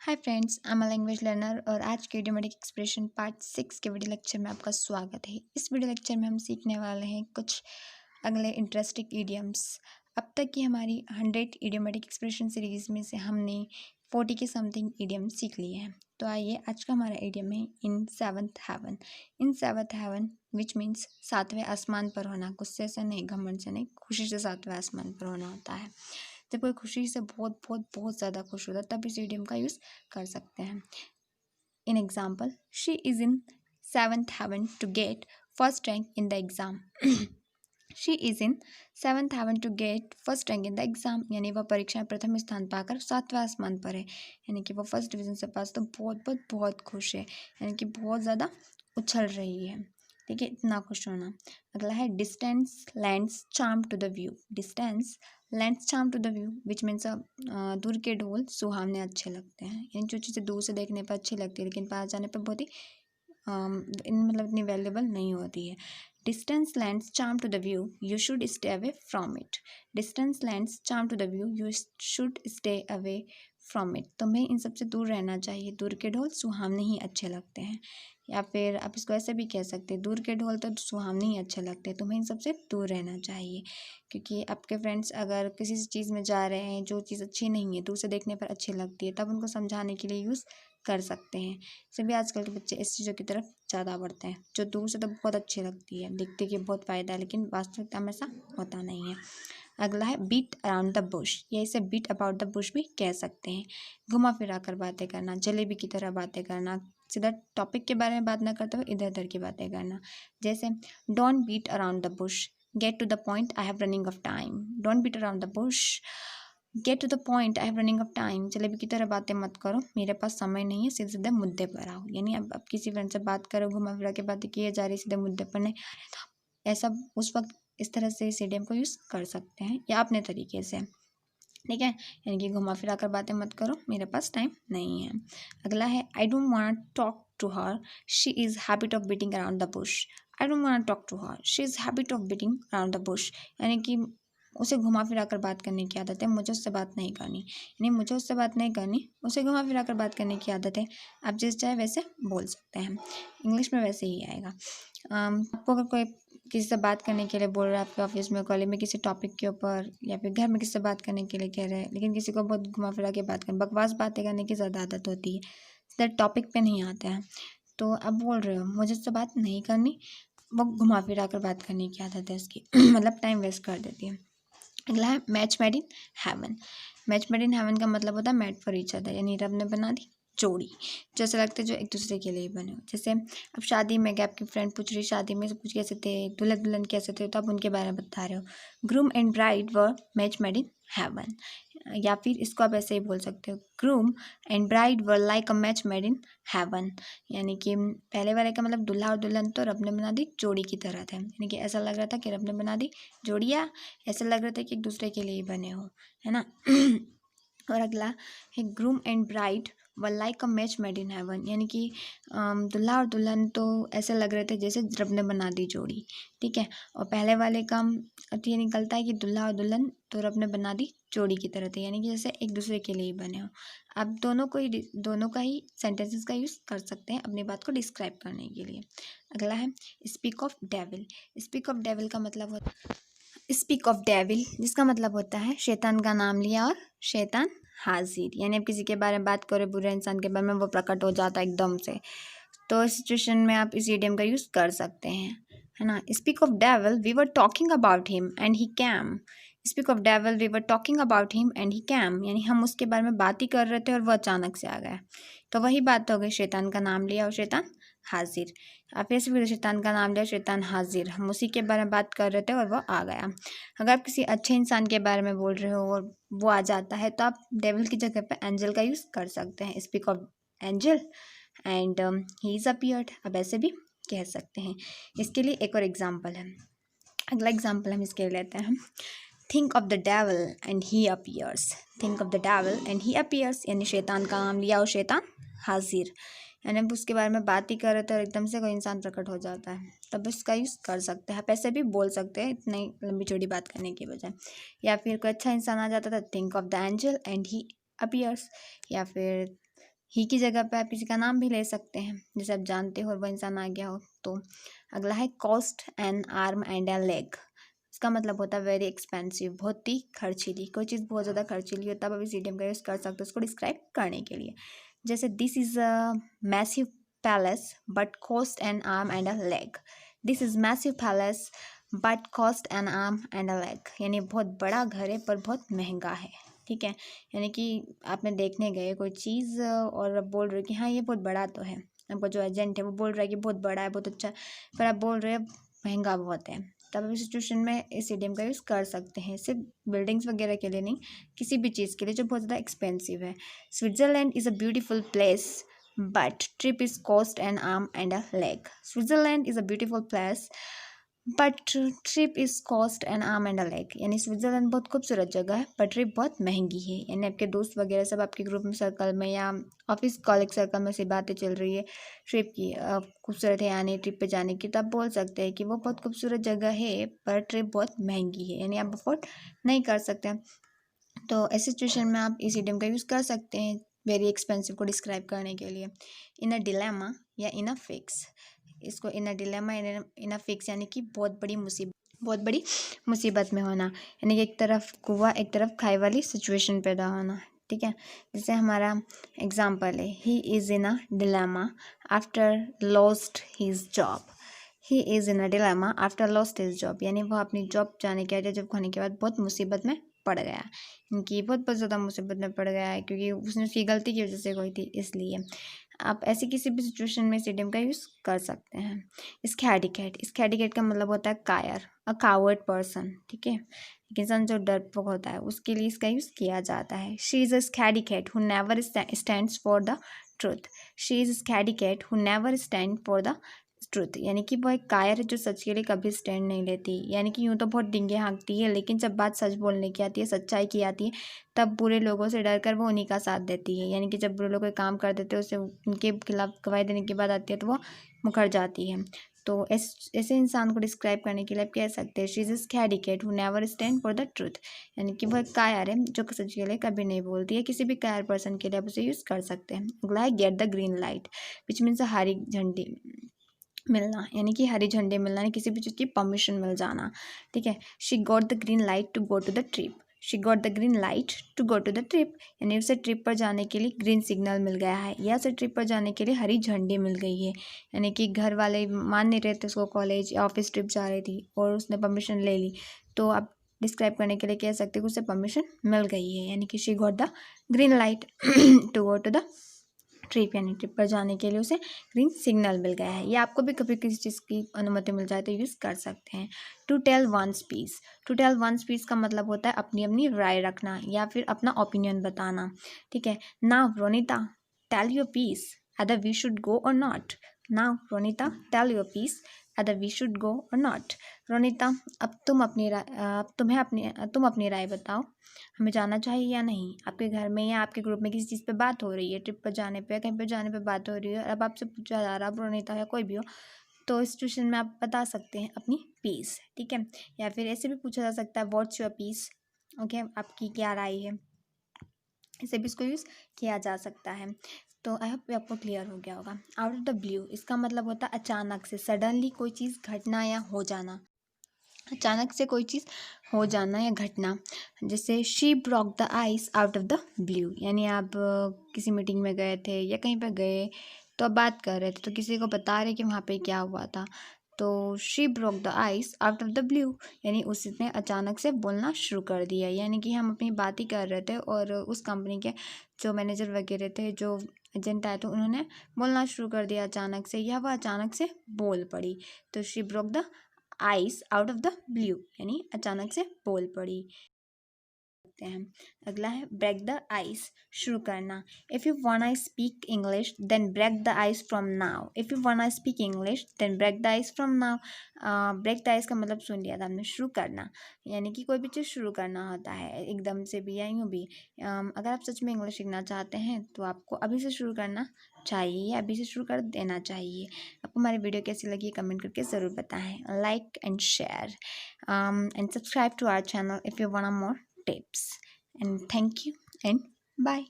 Hi friends, I am a language learner और आज के इडियोमेटिक एक्सप्रेशन पार्ट 6 के वीडियो लेक्चर में आपका स्वागत है। इस वीडियो लेक्चर में हम सीखने वाले हैं कुछ अगले इंटरेस्टिंग इडियम्स। अब तक की हमारी 100 इडियोमेटिक एक्सप्रेशन सीरीज में से हमने 40 के समथिंग इडियम सीख लिए हैं। तो आइए, आज का हमारा इडियम है in seventh heaven. In seventh heaven which means सातवें आसमान पर होना। गुस्से से नहीं, घमंड से नहीं, खुशी से सातवें आसमान पर होना होता है। जब कोई खुशी से बहुत बहुत बहुत ज़्यादा खुश होता है तब इस इडियम का यूज़ कर सकते हैं। In example, she is in seventh heaven to get first rank in the exam. She is in seventh heaven to get first rank in the exam, यानी वह परीक्षा में प्रथम स्थान पाकर सातवें आसमान पर है, यानी कि वह फर्स्ट डिवीज़न से पास तो बहुत बहुत बहुत खुश है, यानी कि बहुत ज़्यादा उछल रही है। ठीक है, इतना खुश होना। अगला है distance lends charm to the view. Distance lends charm to the view which means दूर के ढोल सुहावने अच्छे लगते हैं, यानी जो चीज़ें दूर से देखने पर अच्छी लगती है लेकिन पास जाने पर बहुत ही मतलब इतनी वैल्यूबल नहीं होती है। Distance lends charm to the view, you should stay away from it. Distance lends charm to the view, you should stay away from it. तुम्हें इन सबसे दूर रहना चाहिए, दूर के ढोल सुहावने ही अच्छे लगते हैं। या फिर आप इसको ऐसे भी कह सकते हैं, दूर के ढोल तो सुहावने ही अच्छे लगते हैं, तुम्हें इन सबसे दूर रहना चाहिए। क्योंकि आपके फ्रेंड्स अगर किसी चीज़ में जा रहे हैं जो चीज़ अच्छी नहीं है, दूर से देखने पर अच्छी लगती है, तब उनको समझाने के लिए यूज़ कर सकते हैं। सभी आजकल के बच्चे इस चीज़ों की तरफ ज़्यादा बढ़ते हैं, जो दूर से तो बहुत अच्छी लगती है, दिखते कि बहुत फ़ायदा है, लेकिन वास्तविकता में ऐसा होता नहीं है। अगला है बीट अराउंड द बुश, या इसे बीट अबाउट द बुश भी कह सकते हैं। घुमा फिरा कर बातें करना, जलेबी की तरह बातें करना, सीधा टॉपिक के बारे में बात ना करते हुए इधर उधर की बातें करना। जैसे don't beat around the bush, get to the point, I have running off time. Don't beat around the bush, get to the point, I have running off time. Jalebi की तरह बातें मत करो, मेरे पास समय नहीं है, सीधे सीधे मुद्दे पर आओ। यानी अब किसी फ्रेंड से बात करो, घुमा फिरा के बातें किए जा रही, सीधे मुद्दे पर नहीं आ रहे, तो ऐसा उस वक्त इस तरह से इस इडियम को यूज़ कर सकते हैं या अपने तरीके से। ठीक है, यानी कि घुमा फिरा कर बातें मत करो, मेरे पास टाइम नहीं है। अगला है I don't want talk to her, she is habit of beating around the bush. I don't want talk to her, she is habit of beating around the bush, यानी कि उसे घुमा फिरा कर बात करने की आदत है, मुझे उससे बात नहीं करनी। यानी मुझे उससे बात नहीं करनी, उसे घुमा फिरा कर बात करने की आदत है। आप जिस चाहे वैसे बोल सकते हैं, इंग्लिश में वैसे ही आएगा। आपको अगर कोई किसी से बात करने के लिए बोल रहा है, आपके ऑफिस में, कॉलेज में, किसी टॉपिक के ऊपर, या फिर घर में किसी से बात करने के लिए कह रहे हैं, लेकिन किसी को बहुत घुमा फिरा के बात करने, बकवास बातें करने की ज़्यादा आदत होती है, सीधा टॉपिक पे नहीं आते हैं, तो आप बोल रहे हो मुझे उससे बात नहीं करनी, वो घुमा फिरा कर बात करने की आदत है उसकी मतलब टाइम वेस्ट कर देती है। अगला है match made in heaven. Match made in heaven का मतलब होता है मेड फॉर ईच अदर, यानी रब ने बना दी जोड़ी, जैसे लगते जो एक दूसरे के लिए बने हो। जैसे अब शादी में गया, आपकी फ्रेंड पूछ रही शादी में सब कुछ कैसे थे, दुल्हा दुल्हन कैसे थे, तो आप उनके बारे में बता रहे हो, groom and bride were match made in heaven. या फिर इसको आप ऐसे ही बोल सकते हो, groom and bride were like a match made in heaven, यानी कि पहले वाले का मतलब दूल्हा और दुल्हन तो रब ने बना दी जोड़ी की तरह थे, यानी कि ऐसा लग रहा था कि रब ने बना दी जोड़ियाँ, ऐसा लग रहा था कि एक दूसरे के लिए ही बने हो, है ना। और अगला है groom and bride were like a match made in heaven, यानी कि दूल्हा और दुल्हन तो ऐसे लग रहे थे जैसे रब ने बना दी जोड़ी। ठीक है, और पहले वाले का अर्थ ये निकलता है कि दूल्हा और दुल्हन तो रब ने बना दी जोड़ी की तरह थे, यानी कि जैसे एक दूसरे के लिए ही बने हो। आप दोनों का ही सेंटेंसेस का यूज़ कर सकते हैं अपनी बात को डिस्क्राइब करने के लिए। अगला है speak of devil. Speak of devil का मतलब होता है स्पीक ऑफ डेविल, जिसका मतलब होता है शैतान का नाम लिया और शैतान हाजिर, यानी आप किसी के बारे में बात करें, बुरे इंसान के बारे में, वो प्रकट हो जाता है एकदम से, तो इस सिचुएशन में आप इस इडियम का यूज़ कर सकते हैं, है ना। Speak of devil, we were talking about him and he came. Speak of devil, we were talking about him and he came, यानी हम उसके बारे में बात ही कर रहे थे और वह अचानक से आ गया, तो वही बात हो गई, शैतान का नाम लिया और शैतान हाजिर। आप ऐसे भी शैतान का नाम लिया, शैतान हाजिर, हम उसी के बारे में बात कर रहे थे और वह आ गया। अगर आप किसी अच्छे इंसान के बारे में बोल रहे हो और वो आ जाता है, तो आप डेविल की जगह पे एंजल का यूज़ कर सकते हैं, speak of angel and he is appeared, अब ऐसे भी कह सकते हैं। इसके लिए एक और एग्जाम्पल है, अगला एग्जाम्पल हम इसके लिए लेते हैं, think of the devil and he appears. Think of the devil and he appears, यानी शैतान का नाम लिया और शैतान हाजिर, यानी हम उसके बारे में बात ही कर रहे थे और एकदम से कोई इंसान प्रकट हो जाता है, तब इसका यूज़ कर सकते हैं। आप ऐसे भी बोल सकते हैं इतनी लंबी चौड़ी बात करने की बजाय। या फिर कोई अच्छा इंसान आ जाता था, think of the angel and he appears, या फिर ही की जगह पे आप किसी का नाम भी ले सकते हैं जैसे आप जानते हो और वो इंसान आ गया हो। तो अगला है cost N arm and a leg. इसका मतलब होता है वेरी एक्सपेंसिव, बहुत ही खर्चीली। कोई चीज़ बहुत ज़्यादा खर्चीली हो तब आप इस इडियम का यूज़ कर सकते हो उसको डिस्क्राइब करने के लिए। जैसे this is a massive palace but cost N arm and a leg. This is massive palace but cost N arm and a leg, यानी बहुत बड़ा घर है पर बहुत महंगा है। ठीक है, यानी कि आपने देखने गए कोई चीज़ और आप बोल रहे हो कि हाँ ये बहुत बड़ा तो है, आपका जो एजेंट है वो बोल रहा है कि बहुत बड़ा है बहुत अच्छा है, पर आप बोल रहे हो महंगा बहुत है, तब आप इस सिचुएशन में इस इडियम का यूज़ कर सकते हैं। सिर्फ बिल्डिंग्स वगैरह के लिए नहीं, किसी भी चीज़ के लिए जो बहुत ज़्यादा एक्सपेंसिव है। Switzerland is a beautiful place but trip is cost N arm and a leg. Switzerland is a beautiful place but trip is cost N arm and a leg, यानी स्विट्ज़रलैंड बहुत खूबसूरत जगह है पर ट्रिप बहुत महंगी है। यानी आपके दोस्त वगैरह सब आपके ग्रुप में सर्कल में या ऑफिस कॉलेज सर्कल में से बातें चल रही है ट्रिप की, खूबसूरत है यानी ट्रिप पे जाने की, तो आप बोल सकते हैं कि वो बहुत खूबसूरत जगह है पर ट्रिप बहुत महंगी है, यानी आप अफोर्ड नहीं कर सकते। तो ऐसी सिचुएशन में आप इस इडियम का यूज़ कर सकते हैं वेरी एक्सपेंसिव को डिस्क्राइब करने के लिए। इन अ डिलेमा या इन अ फिक्स, इसको इन a dilemma in a fix यानी कि बहुत बड़ी मुसीबत में होना, यानी कि एक तरफ कुआं एक तरफ खाई वाली सिचुएशन पैदा होना। ठीक है, जैसे हमारा एग्जाम्पल है he is in a dilemma after lost his job. He is in a dilemma after lost his job, यानी वो अपनी जॉब जाने के बाद जब खोने के बाद बहुत मुसीबत में पड़ गया, इनकी बहुत ज़्यादा मुसीबत में पड़ गया है क्योंकि उसने उसकी गलती की वजह से कोई थी, इसलिए आप ऐसी किसी भी सिचुएशन में इस इडियम का यूज़ कर सकते हैं। स्कैडिकेट का मतलब होता है कायर, अ कावर्ड पर्सन। ठीक है, एक इंसान जो डरपोक होता है उसके लिए इसका यूज़ किया जाता है। She is a scadicate who never stands for the truth. She is scadicate who never stand for the truth, यानी कि वो एक कायर है जो सच के लिए कभी स्टैंड नहीं लेती, यानी कि यूँ तो बहुत डिंगे हाँकती है लेकिन जब बात सच बोलने की आती है, सच्चाई की आती है, तब बुरे लोगों से डर कर वो उन्हीं का साथ देती है। यानी कि जब बुरे लोग कोई काम कर देते हैं उससे उनके खिलाफ गवाही देने की बात आती है तो वो मुकर जाती है। तो ऐसे इंसान को डिस्क्राइब करने के लिए आप कह सकते हैं she is scadicate who never stand for the truth, यानी कि वो एक कायर है जो सच के लिए कभी नहीं बोलती है। किसी भी कायर पर्सन के लिए आप उसे यूज़ कर सकते हैं। अगला है get the green light which means हरी झंडी मिलना, यानी कि हरी झंडे मिलना, यानी किसी भी चीज़ की परमिशन मिल जाना। ठीक है, she got the green light to go to the trip. She got the green light to go to the trip, यानी उसे ट्रिप पर जाने के लिए ग्रीन सिग्नल मिल गया है या उसे ट्रिप पर जाने के लिए हरी झंडी मिल गई है। यानी कि घर वाले मान नहीं रहे थे उसको, कॉलेज या ऑफिस ट्रिप जा रही थी और उसने परमिशन ले ली, तो आप डिस्क्राइब करने के लिए कह सकते हैं कि उसे परमिशन मिल गई है, यानी कि she got the green light to go to the trip, यानी ट्रिप पर जाने के लिए उसे ग्रीन सिग्नल मिल गया है। या आपको भी कभी किसी चीज़ की अनुमति मिल जाए तो यूज़ कर सकते हैं। To tell one speech. To tell one speech का मतलब होता है अपनी अपनी राय रखना या फिर अपना ओपिनियन बताना। ठीक है, now Ronita tell your piece other we should go or not. Now Ronita tell your piece other we should go or not. Ronita अब तुम अपनी राय बताओ, हमें जाना चाहिए या नहीं। आपके घर में या आपके ग्रुप में किसी चीज़ पे बात हो रही है, ट्रिप पर जाने पे कहीं पर जाने पे बात हो रही है और अब आपसे पूछा जा रहा है, प्रणीता या कोई भी हो, तो इस सिचुएशन में आप बता सकते हैं अपनी पीस। ठीक है, या फिर ऐसे भी पूछा जा सकता है व्हाट्स योर पीस। ओके, आपकी क्या राय है, इसे भी इसको यूज़ किया जा सकता है। तो आई होप आपको क्लियर हो गया होगा। आउट ऑफ द ब्लू इसका मतलब होता है अचानक से, सडनली कोई चीज़ घटना या हो जाना, अचानक से कोई चीज़ हो जाना या घटना। जैसे she broke the ice out of the blue, यानी आप किसी मीटिंग में गए थे या कहीं पर गए तो आप बात कर रहे थे तो किसी को बता रहे कि वहाँ पे क्या हुआ था, तो she broke the ice out of the blue, यानी उसने अचानक से बोलना शुरू कर दिया। यानी कि हम अपनी बात ही कर रहे थे और उस कंपनी के जो मैनेजर वगैरह थे, जो एजेंट आए थे, उन्होंने बोलना शुरू कर दिया अचानक से, या वह अचानक से बोल पड़ी। तो she broke the ice out of the blue, यानी अचानक से बोल पड़ी हैं। अगला है ब्रेक द आइस, शुरू करना। If you want speak English then break the ice from now. If you want speak English then break the ice from now. Break the ice का मतलब सुन लिया था हमने, शुरू करना, यानी कि कोई भी चीज़ शुरू करना होता है एकदम से भी या यूँ भी। अगर आप सच में इंग्लिश सीखना चाहते हैं तो आपको अभी से शुरू करना चाहिए या अभी से शुरू कर देना चाहिए। आपको हमारी वीडियो कैसी लगी कमेंट करके ज़रूर बताएं। Like and share and subscribe to our channel if you want more tips, and thank you and bye.